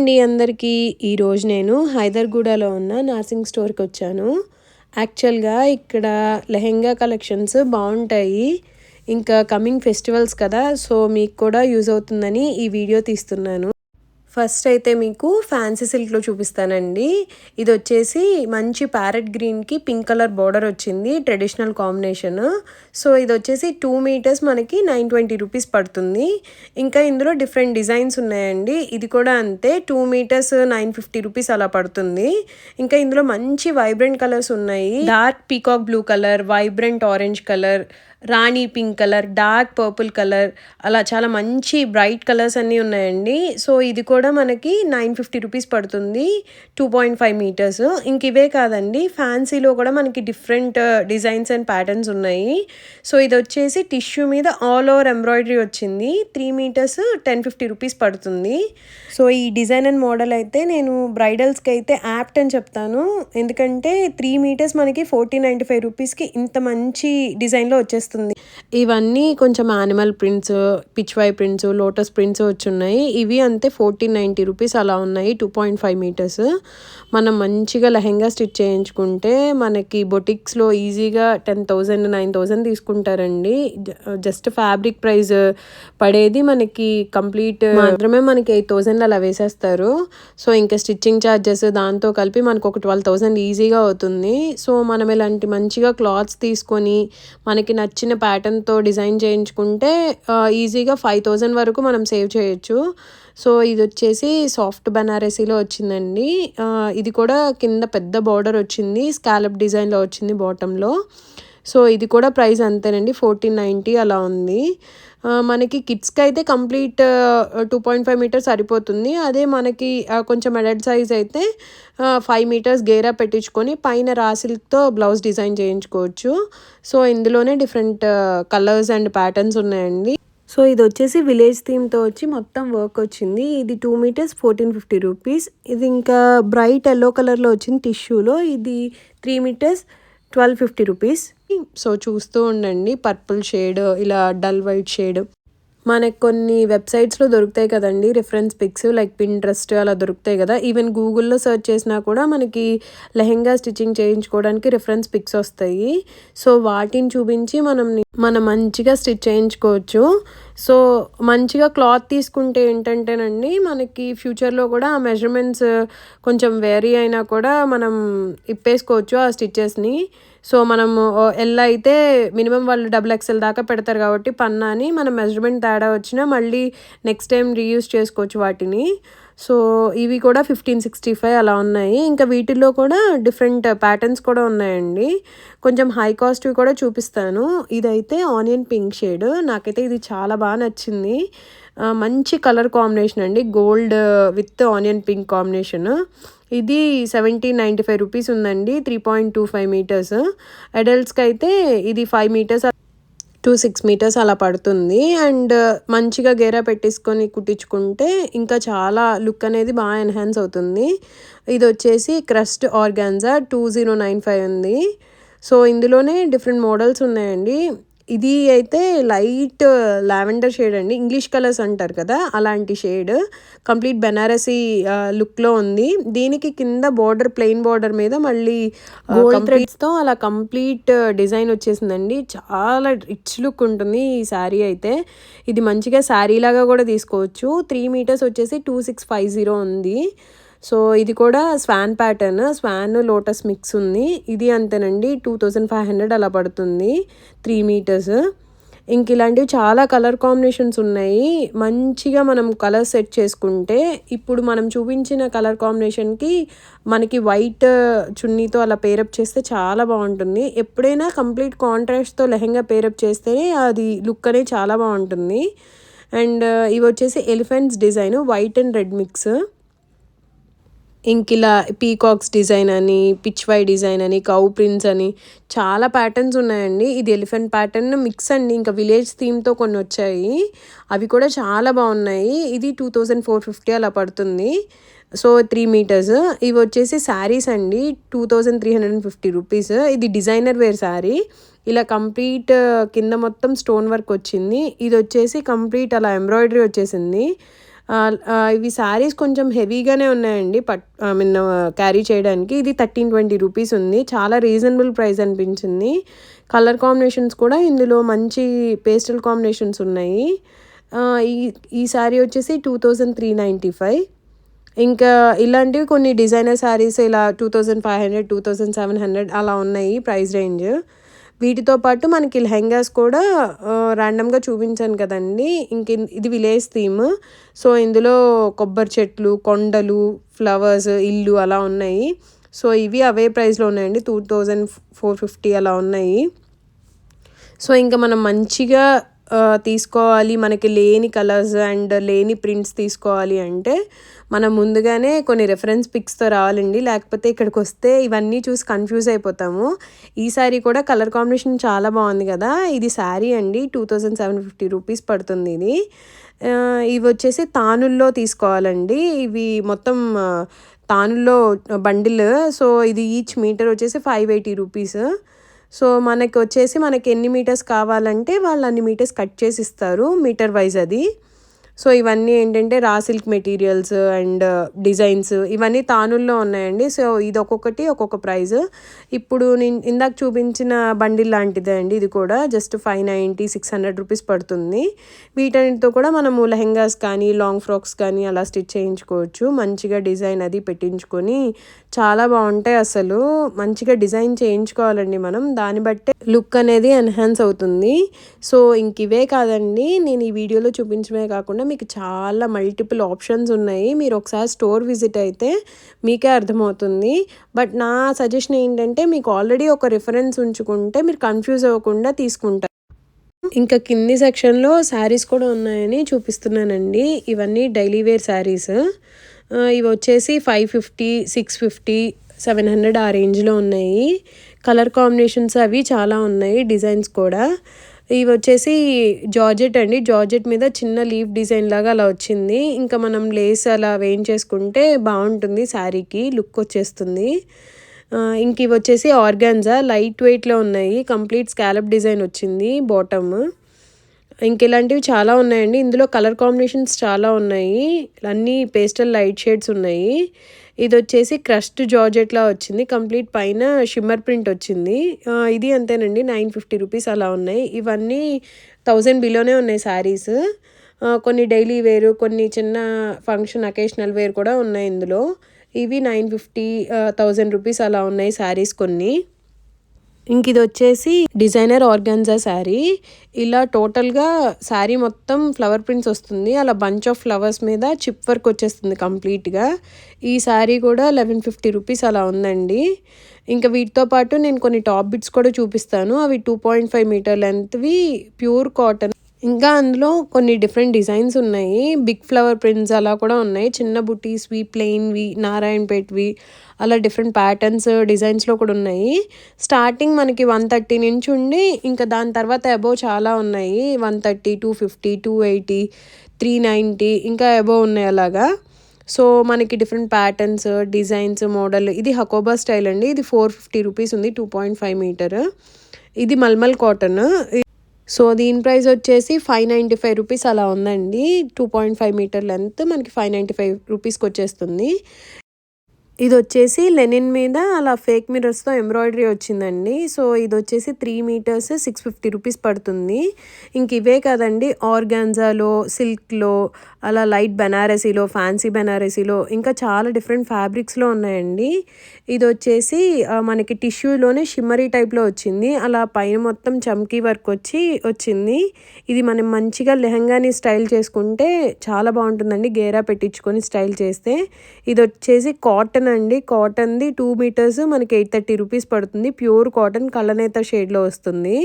అండి అందరికీ. ఈరోజు నేను హైదర్గూడలో ఉన్న నార్సింగ్ స్టోర్కి వచ్చాను. యాక్చువల్గా ఇక్కడ లెహెంగా కలెక్షన్స్ బాగుంటాయి. ఇంకా కమింగ్ ఫెస్టివల్స్ కదా, సో మీకు కూడా యూజ్ అవుతుందని ఈ వీడియో తీస్తున్నాను. ఫస్ట్ అయితే మీకు ఫ్యాన్సీ సిల్క్లో చూపిస్తానండి. ఇది వచ్చేసి మంచి ప్యారెట్ గ్రీన్కి పింక్ కలర్ బార్డర్ వచ్చింది, ట్రెడిషనల్ కాంబినేషన్. సో ఇది వచ్చేసి 2 మీటర్స్ మనకి 920 రూపీస్ పడుతుంది. ఇంకా ఇందులో డిఫరెంట్ డిజైన్స్ ఉన్నాయండి. ఇది కూడా అంతే, 2 మీటర్స్ 950 రూపీస్ అలా పడుతుంది. ఇంకా ఇందులో మంచి వైబ్రెంట్ కలర్స్ ఉన్నాయి. Dark peacock blue colour, vibrant orange colour, rani pink colour, dark purple colour, అలా చాలా మంచి బ్రైట్ కలర్స్ అన్నీ ఉన్నాయండి. సో ఇది కూడా మనకి 950 రూపీస్ పడుతుంది, 2.5 మీటర్స్. ఇంక ఇవే కాదండి, ఫ్యాన్సీలో కూడా మనకి డిఫరెంట్ డిజైన్స్ అండ్ ప్యాటర్న్స్ ఉన్నాయి. సో ఇది వచ్చేసి టిష్యూ మీద ఆల్ ఓవర్ ఎంబ్రాయిడరీ వచ్చింది, 3 మీటర్స్ 1050 రూపీస్ పడుతుంది. సో ఈ డిజైన్ అండ్ మోడల్ అయితే నేను బ్రైడల్స్కి అయితే యాప్ట్ అని చెప్తాను. ఎందుకంటే 3 మీటర్స్ మనకి 1495 రూపీస్కి ఇంత మంచి డిజైన్లో వచ్చేస్తుంది. ఇవన్నీ కొంచెం animal prints, pichwai prints, lotus prints వచ్చున్నాయి. ఇవి అంతే 1490 రూపీస్ అలా ఉన్నాయి, 2.5 మీటర్స్. మనం మంచిగా లెహెంగా స్టిచ్ చేయించుకుంటే మనకి బొటిక్స్లో ఈజీగా 10,000 9,000 తీసుకుంటారండి. జస్ట్ ఫ్యాబ్రిక్ ప్రైస్ పడేది మనకి కంప్లీట్ మాత్రమే మనకి 8,000 అలా వేసేస్తారు. సో ఇంకా స్టిచ్చింగ్ ఛార్జెస్ దాంతో కలిపి మనకు ఒక 12,000 ఈజీగా అవుతుంది. సో మనం ఇలాంటి మంచిగా క్లాత్స్ తీసుకొని మనకి నచ్చిన ప్యాటర్న్తో డిజైన్ చేయించుకుంటే ఈజీగా 5,000 వరకు మనం సేవ్ చేయొచ్చు. సో ఇది వచ్చేసి సాఫ్ట్ బనారసీలో వచ్చిందండి. ఇది కూడా కింద పెద్ద బార్డర్ వచ్చింది, స్కాలప్ డిజైన్లో వచ్చింది బాటంలో. సో ఇది కూడా ప్రైస్ అంతేనండి, 1490 అలా ఉంది. మనకి కిడ్స్కి అయితే కంప్లీట్ 2.5 మీటర్స్ సరిపోతుంది. అదే మనకి కొంచెం అడల్ట్ సైజ్ అయితే 5 మీటర్స్ గేరా పెట్టించుకొని పైన రాసిల్క్తో బ్లౌజ్ డిజైన్ చేయించుకోవచ్చు. సో ఇందులోనే డిఫరెంట్ కలర్స్ అండ్ ప్యాటర్న్స్ ఉన్నాయండి. సో ఇది వచ్చేసి విలేజ్ థీమ్తో వచ్చి మొత్తం వర్క్ వచ్చింది. ఇది 2 మీటర్స్ 1450 రూపీస్. ఇది ఇంకా బ్రైట్ ఎల్లో కలర్లో వచ్చింది టిష్యూలో. ఇది 3 మీటర్స్ 1250 రూపీస్. సో చూస్తూ ఉండండి, పర్పుల్ షేడ్, ఇలా డల్ వైట్ షేడ్ మనకు కొన్ని వెబ్సైట్స్లో దొరుకుతాయి కదండి, రిఫరెన్స్ పిక్స్ లైక్ పింట్రెస్ట్ అలా దొరుకుతాయి కదా. ఈవెన్ గూగుల్లో సెర్చ్ చేసినా కూడా మనకి లెహెంగా స్టిచ్చింగ్ చేయించుకోవడానికి రిఫరెన్స్ పిక్స్ వస్తాయి. సో వాటిని చూపించి మనం మంచిగా స్టిచ్ చేయించుకోవచ్చు. సో మంచిగా క్లాత్ తీసుకుంటే ఏంటంటేనండి, మనకి ఫ్యూచర్లో కూడా ఆ మెజర్మెంట్స్ కొంచెం వేరీ అయినా కూడా మనం ఇప్పేసుకోవచ్చు ఆ స్టిచెస్ని. సో మనం ఎల్ అయితే మినిమం వాళ్ళు XXL దాకా పెడతారు కాబట్టి పన్నాని మనం మెజర్మెంట్ తేడా వచ్చినా మళ్ళీ నెక్స్ట్ టైం రీయూజ్ చేసుకోవచ్చు వాటిని. సో ఇవి కూడా 1565 అలా ఉన్నాయి. ఇంకా వీటిల్లో కూడా డిఫరెంట్ ప్యాటర్న్స్ కూడా ఉన్నాయండి. కొంచెం హై కాస్ట్వి కూడా చూపిస్తాను. ఇదైతే ఆనియన్ పింక్ షేడ్, నాకైతే ఇది చాలా బాగా నచ్చింది. మంచి కలర్ కాంబినేషన్ అండి, gold with onion pink combination. ఇది 1795 రూపీస్ ఉందండి, 3.25 మీటర్స్. అడల్ట్స్కి అయితే ఇది 5 మీటర్స్ to 6 మీటర్స్ అలా పడుతుంది. అండ్ మంచిగా గేరా పెట్టేసుకొని కుట్టించుకుంటే ఇంకా చాలా లుక్ అనేది బాగా ఎన్హాన్స్ అవుతుంది. ఇది వచ్చేసి క్రస్ట్ ఆర్గాన్జా 2095 ఉంది. సో ఇందులోనే డిఫరెంట్ మోడల్స్ ఉన్నాయండి. ఇది అయితే లైట్ లావెండర్ షేడ్ అండి, ఇంగ్లీష్ కలర్స్ అంటారు కదా అలాంటి షేడ్, కంప్లీట్ బెనారసీ లుక్లో ఉంది. దీనికి కింద బార్డర్ ప్లెయిన్ బార్డర్ మీద మళ్ళీ గోల్డ్ థ్రెడ్స్తో అలా కంప్లీట్ డిజైన్ వచ్చేసిందండి. చాలా రిచ్ లుక్ ఉంటుంది ఈ శారీ అయితే. ఇది మంచిగా శారీ లాగా కూడా తీసుకోవచ్చు. 3 మీటర్స్ వచ్చేసి 2650 ఉంది. సో ఇది కూడా swan pattern, swan lotus mix ఉంది. ఇది అంతేనండి, 2500 అలా పడుతుంది, 3 మీటర్స్. ఇంక ఇలాంటివి చాలా కలర్ కాంబినేషన్స్ ఉన్నాయి. మంచిగా మనం కలర్ సెట్ చేసుకుంటే ఇప్పుడు మనం చూపించిన కలర్ కాంబినేషన్కి మనకి వైట్ చున్నీతో అలా పేరప్ చేస్తే చాలా బాగుంటుంది. ఎప్పుడైనా కంప్లీట్ కాంట్రాస్ట్తో లెహెంగా పేరప్ చేస్తేనే అది లుక్ అనేది చాలా బాగుంటుంది. అండ్ ఇవి వచ్చేసి elephants design, white and red mix. ఇంక ఇలా పీకాక్స్ డిజైన్ అని, పిచ్వై డిజైన్ అని, కౌ ప్రింట్స్ అని చాలా ప్యాటర్న్స్ ఉన్నాయండి. ఇది ఎలిఫెంట్ ప్యాటర్న్ మిక్స్ అండి, ఇంకా విలేజ్ థీమ్తో కొన్ని వచ్చాయి, అవి కూడా చాలా బాగున్నాయి. ఇది 2450 అలా పడుతుంది. So 3 metres. ఇవి వచ్చేసి శారీస్ అండి, 2350 రూపీస్. ఇది డిజైనర్ వేర్ శారీ, ఇలా కంప్లీట్ కింద మొత్తం స్టోన్ వర్క్ వచ్చింది. ఇది వచ్చేసి కంప్లీట్ అలా ఎంబ్రాయిడరీ వచ్చేసింది. ఇవి శారీస్ కొంచెం హెవీగానే ఉన్నాయండి. క్యారీ చేయడానికి. ఇది 1320 రూపీస్ ఉంది. చాలా రీజనబుల్ ప్రైస్ అనిపించింది. కలర్ కాంబినేషన్స్ కూడా ఇందులో మంచి పేస్టల్ కాంబినేషన్స్ ఉన్నాయి. ఈ ఈ శారీ వచ్చేసి 2395. ఇంకా ఇలాంటివి కొన్ని డిజైనర్ శారీస్ ఇలా 2500, 2700 అలా ఉన్నాయి ప్రైస్ రేంజ్. వీటితో పాటు మనకి లెహెంగాస్ కూడా ర్యాండమ్గా చూపించాను కదండి. ఇది విలేజ్ థీమ్. సో ఇందులో కొబ్బరి చెట్లు, కొండలు, ఫ్లవర్స్, ఇల్లు అలా ఉన్నాయి. సో ఇవి అవే ప్రైస్లో ఉన్నాయండి. 2450 అలా ఉన్నాయి. సో ఇంకా మనం మంచిగా తీసుకోవాలి, మనకి లేని కలర్స్ అండ్ లేని ప్రింట్స్ తీసుకోవాలి అంటే మనం ముందుగానే కొన్ని రెఫరెన్స్ పిక్స్తో రావాలండి. లేకపోతే ఇక్కడికి వస్తే ఇవన్నీ చూసి కన్ఫ్యూజ్ అయిపోతాము. ఈ శారీ కూడా కలర్ కాంబినేషన్ చాలా బాగుంది కదా. ఇది శారీ అండి, 2750 రూపీస్ పడుతుంది ఇది. ఇవి వచ్చేసి తానుల్లో తీసుకోవాలండి. ఇవి మొత్తం తానుల్లో బండిల్. సో ఇది ఈచ్ మీటర్ వచ్చేసి 580 రూపీస్. సో మనకి ఎన్ని మీటర్స్ కావాలంటే వాళ్ళు అన్ని మీటర్స్ కట్ చేసి ఇస్తారు, మీటర్ వైజ్ అది. సో ఇవన్నీ ఏంటంటే raw silk materials and designs ఇవన్నీ తానుల్లో ఉన్నాయండి. సో ఇది ఒక్కొక్కటి ఒక్కొక్క ప్రైజ్. ఇప్పుడు నేను ఇందాక చూపించిన బండిల్ లాంటిదే అండి ఇది కూడా. జస్ట్ 590, 600 రూపీస్ పడుతుంది. వీటన్నిటితో కూడా మనము లెహెంగాస్ కానీ లాంగ్ ఫ్రాక్స్ కానీ అలా స్టిచ్ చేయించుకోవచ్చు. మంచిగా డిజైన్ అది పెట్టించుకొని చాలా బాగుంటాయి. అసలు మంచిగా డిజైన్ చేయించుకోవాలండి మనం, దాన్ని బట్టే లుక్ అనేది ఎన్హాన్స్ అవుతుంది. సో ఇవే కాదండి, నేను ఈ వీడియోలో చూపించడమే కాకుండా మీకు చాలా మల్టిపుల్ ఆప్షన్స్ ఉన్నాయి. మీరు ఒకసారి స్టోర్ విజిట్ అయితే మీకే అర్థమవుతుంది. బట్ నా సజెషన్ ఏంటంటే మీకు ఆల్రెడీ ఒక రిఫరెన్స్ ఉంచుకుంటే మీరు కన్ఫ్యూజ్ అవ్వకుండా తీసుకుంటారు. ఇంకా కింది సెక్షన్లో శారీస్ కూడా ఉన్నాయని చూపిస్తున్నానండి. ఇవన్నీ డైలీ వేర్ శారీస్. ఇవి వచ్చేసి 550, 650, 700 ఆ రేంజ్లో ఉన్నాయి. కలర్ కాంబినేషన్స్ అవి చాలా ఉన్నాయి, డిజైన్స్ కూడా. ఇవి వచ్చేసి జార్జెట్ అండి. జార్జెట్ మీద చిన్న లీఫ్ డిజైన్ లాగా అలా వచ్చింది. ఇంకా మనం లేస్ అలా వేయించేసుకుంటే బాగుంటుంది, శారీకి లుక్ వచ్చేస్తుంది. ఇవి వచ్చేసి ఆర్గాన్జా, లైట్ వెయిట్లో ఉన్నాయి. కంప్లీట్ స్కాలప్ డిజైన్ వచ్చింది బాటమ్. ఇలాంటివి చాలా ఉన్నాయండి. ఇందులో కలర్ కాంబినేషన్స్ చాలా ఉన్నాయి, అన్నీ పేస్టల్ లైట్ షేడ్స్ ఉన్నాయి. ఇది వచ్చేసి క్రస్ట్ జార్జెట్లా వచ్చింది. కంప్లీట్ పైన షిమ్మర్ ప్రింట్ వచ్చింది. ఇది అంతేనండి, 950 రూపీస్ అలా ఉన్నాయి. ఇవన్నీ 1000 బిలోనే ఉన్నాయి శారీస్. కొన్ని డైలీ వేరు, కొన్ని చిన్న ఫంక్షన్ అకేషనల్ వేర్ కూడా ఉన్నాయి ఇందులో. ఇవి 950, 1000 రూపీస్ అలా ఉన్నాయి శారీస్ కొన్ని. ఇది వచ్చేసి డిజైనర్ ఆర్గాన్జా శారీ. ఇలా టోటల్గా శారీ మొత్తం ఫ్లవర్ ప్రింట్స్ వస్తుంది. అలా బంచ్ ఆఫ్ ఫ్లవర్స్ మీద చిప్ వర్క్ వచ్చేస్తుంది కంప్లీట్గా. ఈ శారీ కూడా 1150 రూపీస్ అలా ఉందండి. వీటితో పాటు నేను కొన్ని టాప్ బిట్స్ కూడా చూపిస్తాను. అవి 2.5 మీటర్ లెంత్వి, ప్యూర్ కాటన్. అందులో కొన్ని డిఫరెంట్ డిజైన్స్ ఉన్నాయి. బిగ్ ఫ్లవర్ ప్రింట్స్ అలా కూడా ఉన్నాయి. చిన్న బుటీస్వి, ప్లెయిన్వి, నారాయణపేట్వి అలా డిఫరెంట్ ప్యాటర్న్స్, డిజైన్స్లో కూడా ఉన్నాయి. స్టార్టింగ్ మనకి 130 నుంచి ఉండి దాని తర్వాత అబోవ్ చాలా ఉన్నాయి. 130, 250, 280, 390 అబోవ్ ఉన్నాయి అలాగా. సో మనకి డిఫరెంట్ ప్యాటర్న్స్, డిజైన్స్, మోడల్. ఇది హకోబా స్టైల్ అండి. ఇది 450 రూపీస్ ఉంది, 2.5 మీటర్. ఇది మల్మల్ కాటన్. సో దీని ప్రైస్ వచ్చేసి 595 రూపీస్ అలా ఉందండి. 2.5 మీటర్ లెంత్ మనకి 595 రూపీస్కి వచ్చేస్తుంది. ఇది వచ్చేసి లెనిన్ మీద అలా ఫేక్ మిర్రర్స్తో ఎంబ్రాయిడరీ వచ్చిందండి. సో ఇది వచ్చేసి 3 మీటర్స్ 650 రూపీస్ పడుతుంది. ఇవే కాదండి, ఆర్గాన్జాలో, సిల్క్లో, అలా లైట్ బెనారసీలో, ఫ్యాన్సీ బెనారసీలో ఇంకా చాలా డిఫరెంట్ ఫ్యాబ్రిక్స్లో ఉన్నాయండి. ఇది వచ్చేసి మనకి టిష్యూలోనే షిమ్మరీ టైప్లో వచ్చింది. అలా పైన మొత్తం చమ్కీ వర్క్ వచ్చింది. ఇది మనం మంచిగా లెహంగాని స్టైల్ చేసుకుంటే చాలా బాగుంటుందండి, గేరా పెట్టించుకొని స్టైల్ చేస్తే. ఇది వచ్చేసి కాటన్ అండి. కాటన్ది 2 మీటర్స్ మనకి 830 రూపీస్ పడుతుంది. ప్యూర్ కాటన్, కళ్ళనేత షేడ్లో వస్తుంది.